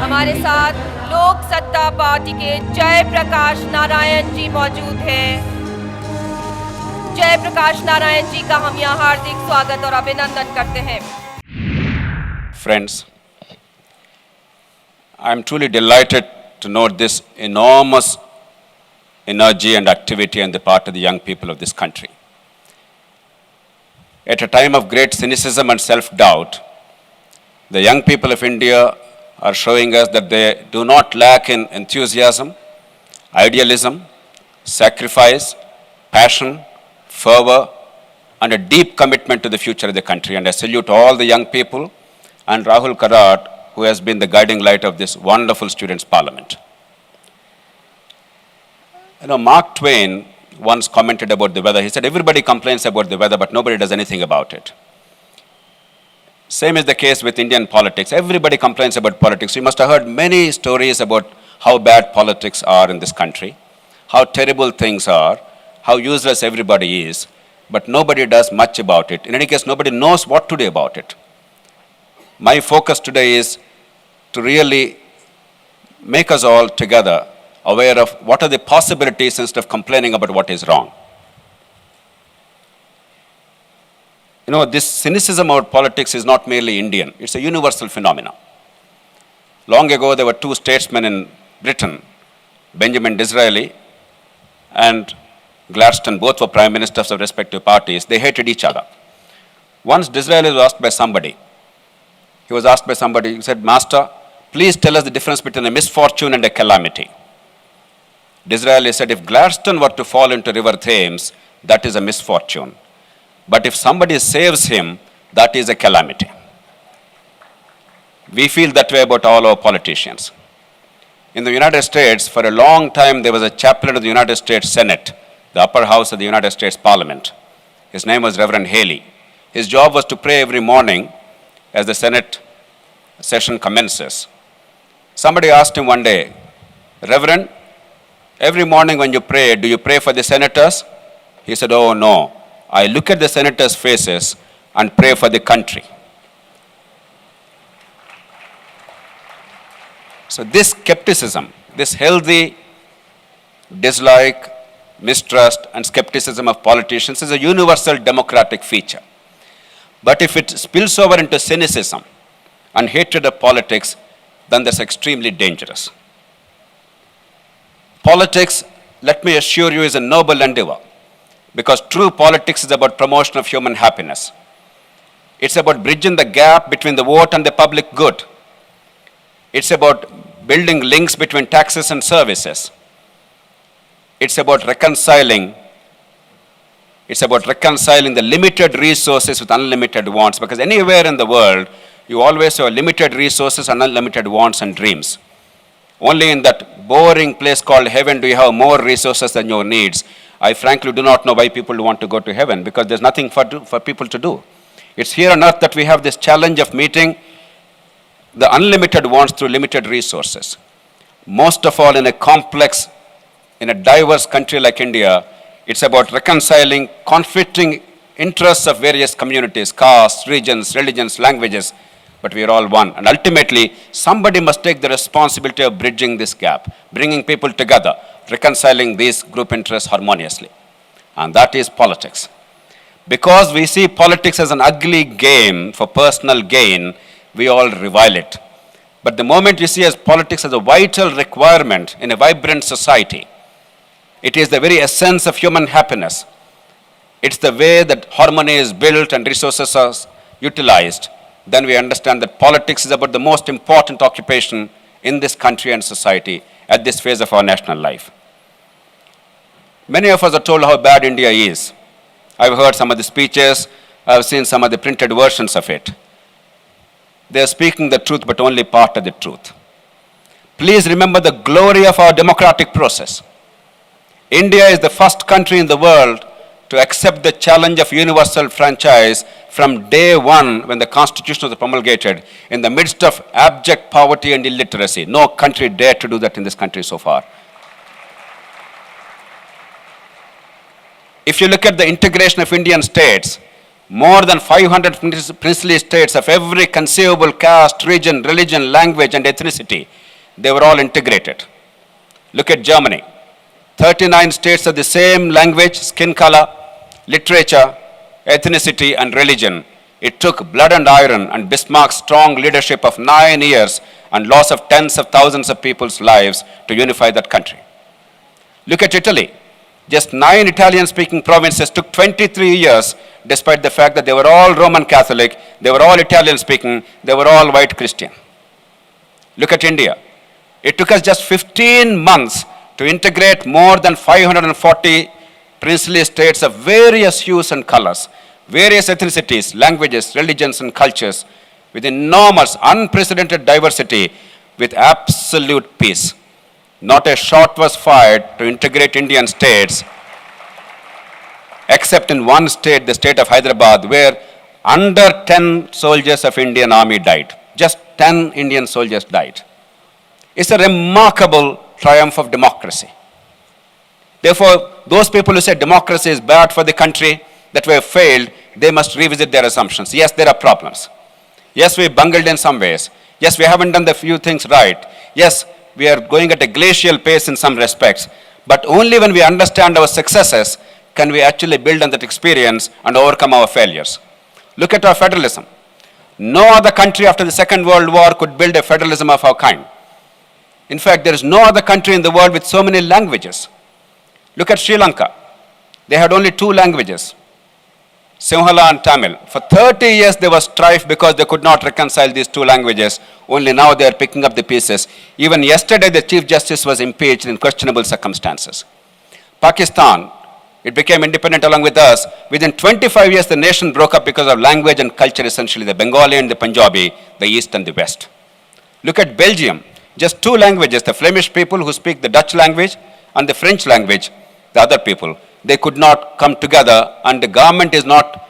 हमारे साथ लोक सत्ता पार्टी के जयप्रकाश नारायण जी मौजूद हैं। जयप्रकाश नारायण जी का हम यहाँ हार्दिक स्वागत और अभिनंदन करते हैं। Friends, I am truly delighted to note this enormous energy and activity on the part of the young people of this country. At a time of great cynicism and self-doubt, the young people of India are showing us that they do not lack in enthusiasm, idealism, sacrifice, passion, fervor, and a deep commitment to the future of the country. And I salute all the young people and Rahul Karad, who has been the guiding light of this wonderful students' parliament. You know, Mark Twain once commented about the weather. He said, everybody complains about the weather, but nobody does anything about it. Same is the case with Indian politics. Everybody complains about politics. You must have heard many stories about how bad politics are in this country, how terrible things are, how useless everybody is, but nobody does much about it. In any case, nobody knows what to do about it. My focus today is to really make us all together aware of what are the possibilities instead of complaining about what is wrong. You know, this cynicism about politics is not merely Indian. It's a universal phenomenon. Long ago, there were two statesmen in Britain, Benjamin Disraeli and Gladstone. Both were prime ministers of respective parties. They hated each other. Once Disraeli was asked by somebody, he said, Master, please tell us the difference between a misfortune and a calamity. Disraeli said, if Gladstone were to fall into River Thames, that is a misfortune. But if somebody saves him, that is a calamity. We feel that way about all our politicians. In the United States, for a long time, there was a chaplain of the United States Senate, the upper house of the United States Parliament. His name was Reverend Haley. His job was to pray every morning as the Senate session commences. Somebody asked him one day, Reverend, every morning when you pray, do you pray for the senators? He said, oh no. I look at the senators' faces and pray for the country. So this skepticism, this healthy dislike, mistrust, and skepticism of politicians is a universal democratic feature. But if it spills over into cynicism and hatred of politics, then that's extremely dangerous. Politics, let me assure you, is a noble endeavor. Because true politics is about promotion of human happiness. It's about bridging the gap between the vote and the public good. It's about building links between taxes and services. It's about reconciling the limited resources with unlimited wants. Because anywhere in the world, you always have limited resources and unlimited wants and dreams. Only in that boring place called heaven do you have more resources than your needs. I frankly do not know why people want to go to heaven, because there's nothing for people to do. It's here on earth that we have this challenge of meeting the unlimited wants through limited resources. Most of all, in a complex, in a diverse country like India, it's about reconciling conflicting interests of various communities, castes, regions, religions, languages, but we are all one. And ultimately, somebody must take the responsibility of bridging this gap, bringing people together, reconciling these group interests harmoniously. And that is politics. Because we see politics as an ugly game for personal gain, we all revile it. But the moment we see as politics as a vital requirement in a vibrant society, it is the very essence of human happiness. It's the way that harmony is built and resources are utilized. Then we understand that politics is about the most important occupation in this country and society at this phase of our national life. Many of us are told how bad India is. I've heard some of the speeches, I've seen some of the printed versions of it. They are speaking the truth, but only part of the truth. Please remember the glory of our democratic process. India is the first country in the world to accept the challenge of universal franchise from day one when the Constitution was promulgated in the midst of abject poverty and illiteracy. No country dared to do that in this country so far. If you look at the integration of Indian states, more than 500 princely states of every conceivable caste, region, religion, language, and ethnicity, they were all integrated. Look at Germany. 39 states of the same language, skin color, literature, ethnicity, and religion. It took blood and iron and Bismarck's strong leadership of 9 years and loss of tens of thousands of people's lives to unify that country. Look at Italy. Just 9 Italian-speaking provinces took 23 years, despite the fact that they were all Roman Catholic, they were all Italian-speaking, they were all white Christian. Look at India. It took us just 15 months to integrate more than 540 princely states of various hues and colors, various ethnicities, languages, religions, and cultures, with enormous, unprecedented diversity, with absolute peace. Not a shot was fired to integrate Indian states, except in one state, the state of Hyderabad, where under 10 soldiers of Indian army died. Just 10 Indian soldiers died. It's a remarkable triumph of democracy. Therefore, those people who say democracy is bad for the country, that we have failed, they must revisit their assumptions. Yes, there are problems. Yes, we bungled in some ways. Yes, we haven't done the few things right. Yes, we are going at a glacial pace in some respects. But only when we understand our successes can we actually build on that experience and overcome our failures. Look at our federalism. No other country after the Second World War could build a federalism of our kind. In fact, there is no other country in the world with so many languages. Look at Sri Lanka. They had only 2 languages, Sinhala and Tamil. For 30 years there was strife because they could not reconcile these 2 languages. Only now they are picking up the pieces. Even yesterday the Chief Justice was impeached in questionable circumstances. Pakistan, it became independent along with us. Within 25 years the nation broke up because of language and culture, essentially the Bengali and the Punjabi, the East and the West. Look at Belgium. Just 2 languages, the Flemish people who speak the Dutch language and the French language, the other people. They could not come together, and the government is not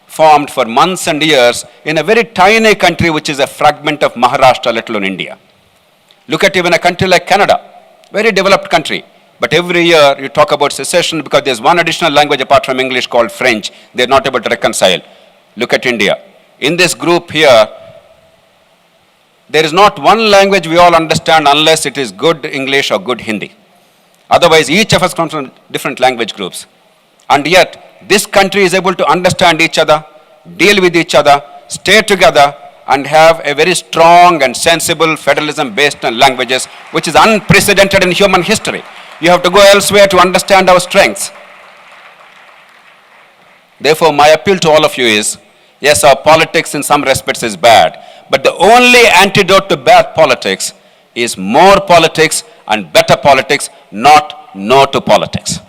formed for months and years in a very tiny country which is a fragment of Maharashtra, let alone India. Look at even a country like Canada, very developed country. But every year you talk about secession because there's one additional language apart from English called French. They're not able to reconcile. Look at India. In this group here, there is not one language we all understand unless it is good English or good Hindi. Otherwise, each of us comes from different language groups. And yet, this country is able to understand each other, deal with each other, stay together, and have a very strong and sensible federalism based on languages, which is unprecedented in human history. You have to go elsewhere to understand our strengths. Therefore, my appeal to all of you is, yes, our politics in some respects is bad, but the only antidote to bad politics is more politics and better politics, not no to politics.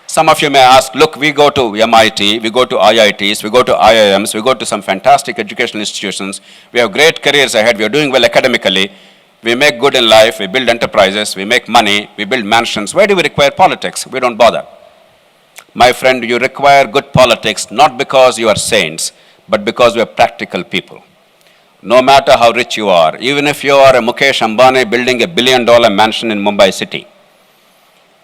Some of you may ask, look, we go to MIT, we go to IITs, we go to IIMs, we go to some fantastic educational institutions, we have great careers ahead, we are doing well academically, we make good in life, we build enterprises, we make money, we build mansions. Why do we require politics? We don't bother. My friend, you require good politics not because you are saints, but because we are practical people. No matter how rich you are, even if you are a Mukesh Ambani building $1 billion mansion in Mumbai city,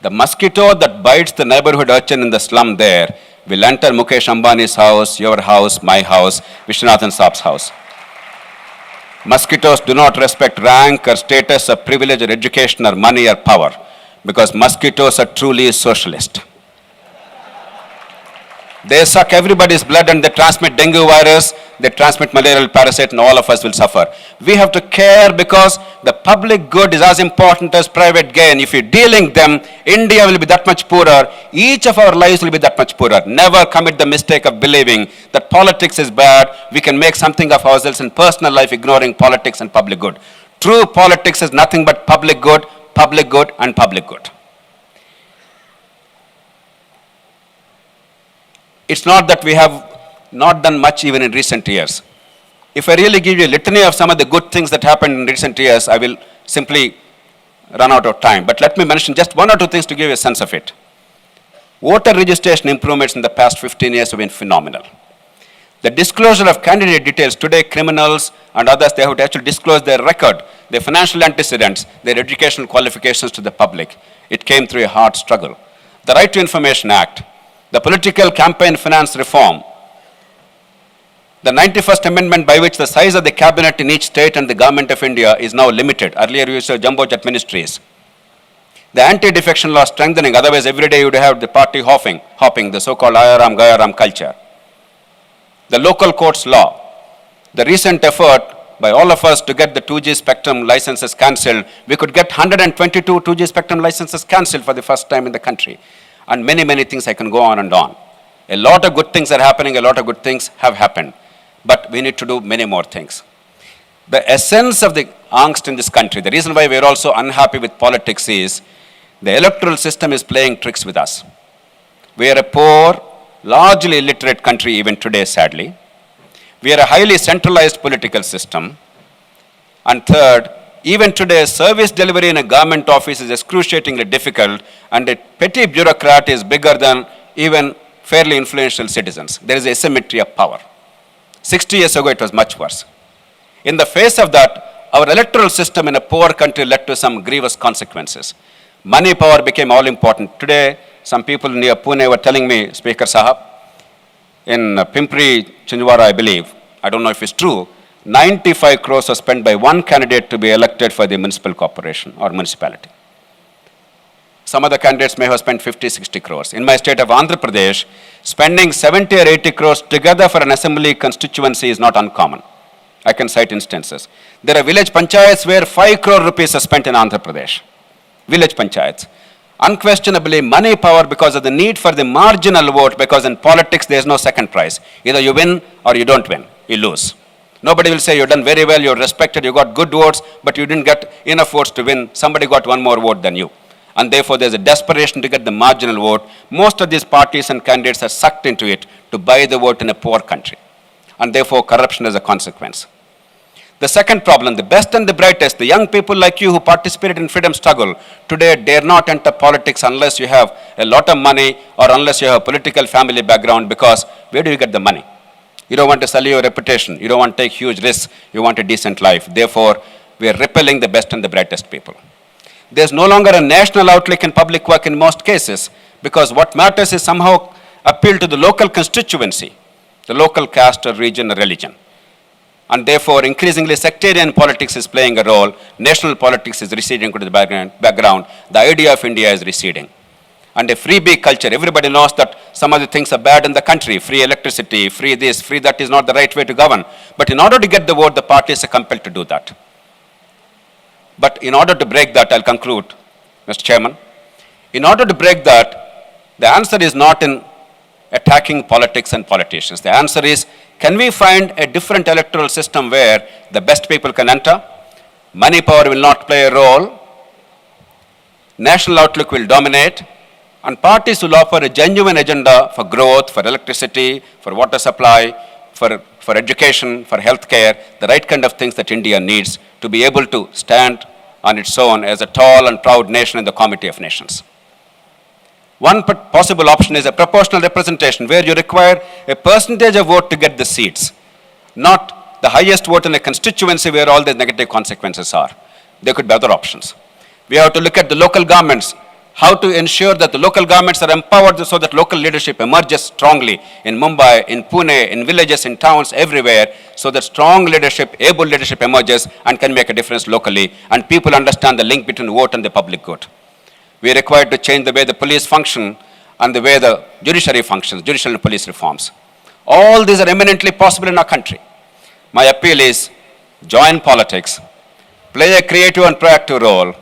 the mosquito that bites the neighborhood urchin in the slum there will enter Mukesh Ambani's house, your house, my house, Vishwanathan Saab's house. Mosquitoes do not respect rank or status or privilege or education or money or power, because mosquitoes are truly socialist. They suck everybody's blood and they transmit dengue virus, they transmit malarial parasite, and all of us will suffer. We have to care because the public good is as important as private gain. If you're dealing them, India will be that much poorer. Each of our lives will be that much poorer. Never commit the mistake of believing that politics is bad. We can make something of ourselves in personal life ignoring politics and public good. True politics is nothing but public good, and public good. It's not that we have not done much even in recent years. If I really give you a litany of some of the good things that happened in recent years, I will simply run out of time. But let me mention just 1 or 2 things to give you a sense of it. Voter registration improvements in the past 15 years have been phenomenal. The disclosure of candidate details today, criminals and others, they have to actually disclose their record, their financial antecedents, their educational qualifications to the public. It came through a hard struggle. The Right to Information Act, the political campaign finance reform, the 91st Amendment by which the size of the cabinet in each state and the government of India is now limited. Earlier we used to have jumbo jet ministries. The anti-defection law strengthening, otherwise every day you would have the party hopping, the so-called Ayaram Gayaram culture. The local courts law, the recent effort by all of us to get the 2G spectrum licenses cancelled. We could get 122 2G spectrum licenses cancelled for the first time in the country. And many, many things I can go on and on. A lot of good things are happening, a lot of good things have happened. But we need to do many more things. The essence of the angst in this country, the reason why we are also unhappy with politics is the electoral system is playing tricks with us. We are a poor, largely illiterate country even today, sadly. We are a highly centralized political system. And third, even today, service delivery in a government office is excruciatingly difficult, and a petty bureaucrat is bigger than even fairly influential citizens. There is asymmetry of power. 60 years ago, it was much worse. In the face of that, our electoral system in a poor country led to some grievous consequences. Money power became all important. Today, some people near Pune were telling me, Speaker Sahab, in Pimpri, Chinwara, I believe, I don't know if it's true, 95 crores was spent by one candidate to be elected for the municipal corporation or municipality. Some other candidates may have spent 50, 60 crores. In my state of Andhra Pradesh, spending 70 or 80 crores together for an assembly constituency is not uncommon. I can cite instances. There are village panchayats where 5 crore rupees are spent in Andhra Pradesh. Village panchayats. Unquestionably, money power because of the need for the marginal vote, because in politics there is no second prize. Either you win or you don't win, you lose. Nobody will say you've done very well, you're respected, you got good votes, but you didn't get enough votes to win. Somebody got one more vote than you. And therefore there's a desperation to get the marginal vote. Most of these parties and candidates are sucked into it to buy the vote in a poor country. And therefore corruption is a consequence. The second problem, the best and the brightest, the young people like you who participated in freedom struggle, today dare not enter politics unless you have a lot of money or unless you have a political family background, because where do you get the money? You don't want to sell your reputation. You don't want to take huge risks. You want a decent life. Therefore, we are repelling the best and the brightest people. There's no longer a national outlook in public work in most cases, because what matters is somehow appeal to the local constituency, the local caste or region or religion. And therefore, increasingly sectarian politics is playing a role. National politics is receding to the background. The idea of India is receding. And a freebie culture, everybody knows that some of the things are bad in the country. Free electricity, free this, free that is not the right way to govern. But in order to get the vote, the parties are compelled to do that. But in order to break that, I'll conclude, Mr. Chairman. In order to break that, the answer is not in attacking politics and politicians. The answer is, can we find a different electoral system where the best people can enter? Money power will not play a role. National outlook will dominate. And parties will offer a genuine agenda for growth, for electricity, for water supply, for education, for healthcare, the right kind of things that India needs to be able to stand on its own as a tall and proud nation in the Committee of Nations. One possible option is a proportional representation where you require a percentage of vote to get the seats, not the highest vote in a constituency where all the negative consequences are. There could be other options. We have to look at the local governments, how to ensure that the local governments are empowered so that local leadership emerges strongly in Mumbai, in Pune, in villages, in towns, everywhere, so that strong leadership, able leadership emerges and can make a difference locally, and people understand the link between vote and the public good. We are required to change the way the police function and the way the judiciary functions, judicial and police reforms. All these are eminently possible in our country. My appeal is, join politics, play a creative and proactive role,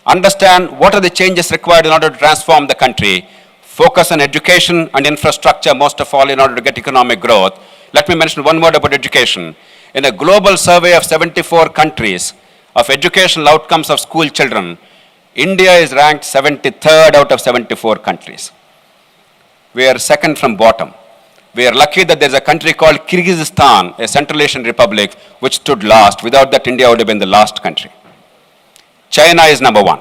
understand what are the changes required in order to transform the country, focus on education and infrastructure most of all in order to get economic growth. Let me mention one word about education. In a global survey of 74 countries of educational outcomes of school children, India is ranked 73rd out of 74 countries. We are second from bottom. We are lucky that there is a country called Kyrgyzstan, a Central Asian republic, which stood last. Without that, India would have been the last country. China is number one.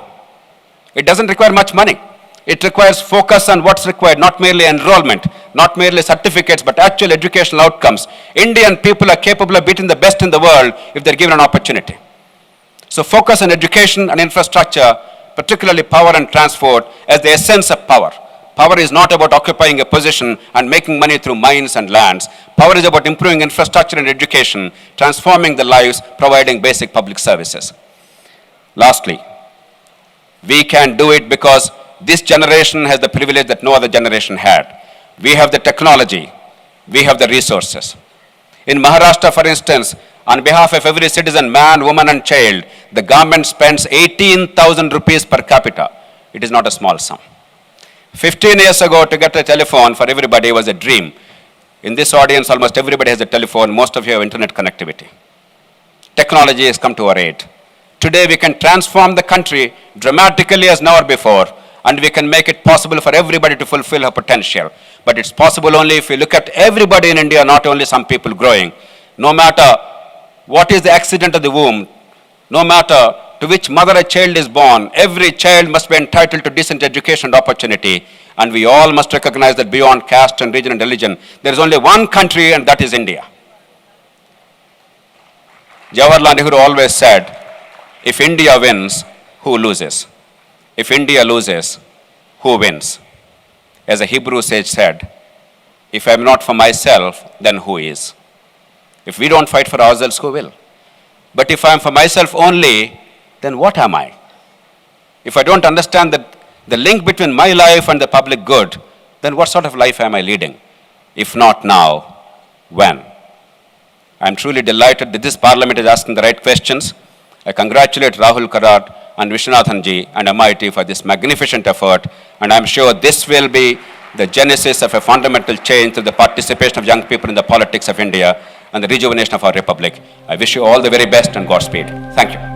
It doesn't require much money. It requires focus on what's required, not merely enrollment. not merely certificates, but actual educational outcomes. Indian people are capable of beating the best in the world if they're given an opportunity. So focus on education and infrastructure, particularly power and transport, as the essence of power. Power is not about occupying a position and making money through mines and lands. Power is about improving infrastructure and education, transforming the lives, providing basic public services. Lastly, we can do it because this generation has the privilege that no other generation had. We have the technology, we have the resources. In Maharashtra, for instance, on behalf of every citizen, man, woman and child, the government spends 18,000 rupees per capita. It is not a small sum. 15 years ago, to get a telephone for everybody was a dream. In this audience, almost everybody has a telephone. Most of you have internet connectivity. Technology has come to our aid. Today, we can transform the country dramatically as never before, and we can make it possible for everybody to fulfill her potential. But it's possible only if we look at everybody in India, not only some people growing. No matter what is the accident of the womb, no matter to which mother a child is born, every child must be entitled to decent education and opportunity. And we all must recognize that beyond caste and region and religion, there is only one country, and that is India. Jawaharlal Nehru always said, if India wins, who loses? If India loses, who wins? As a Hebrew sage said, if I am not for myself, then who is? If we don't fight for ourselves, who will? But if I am for myself only, then what am I? If I don't understand the link between my life and the public good, then what sort of life am I leading? If not now, when? I am truly delighted that this Parliament is asking the right questions. I congratulate Rahul Karad and Vishwanathan and MIT for this magnificent effort, and I'm sure this will be the genesis of a fundamental change through the participation of young people in the politics of India and the rejuvenation of our republic. I wish you all the very best and Godspeed. Thank you.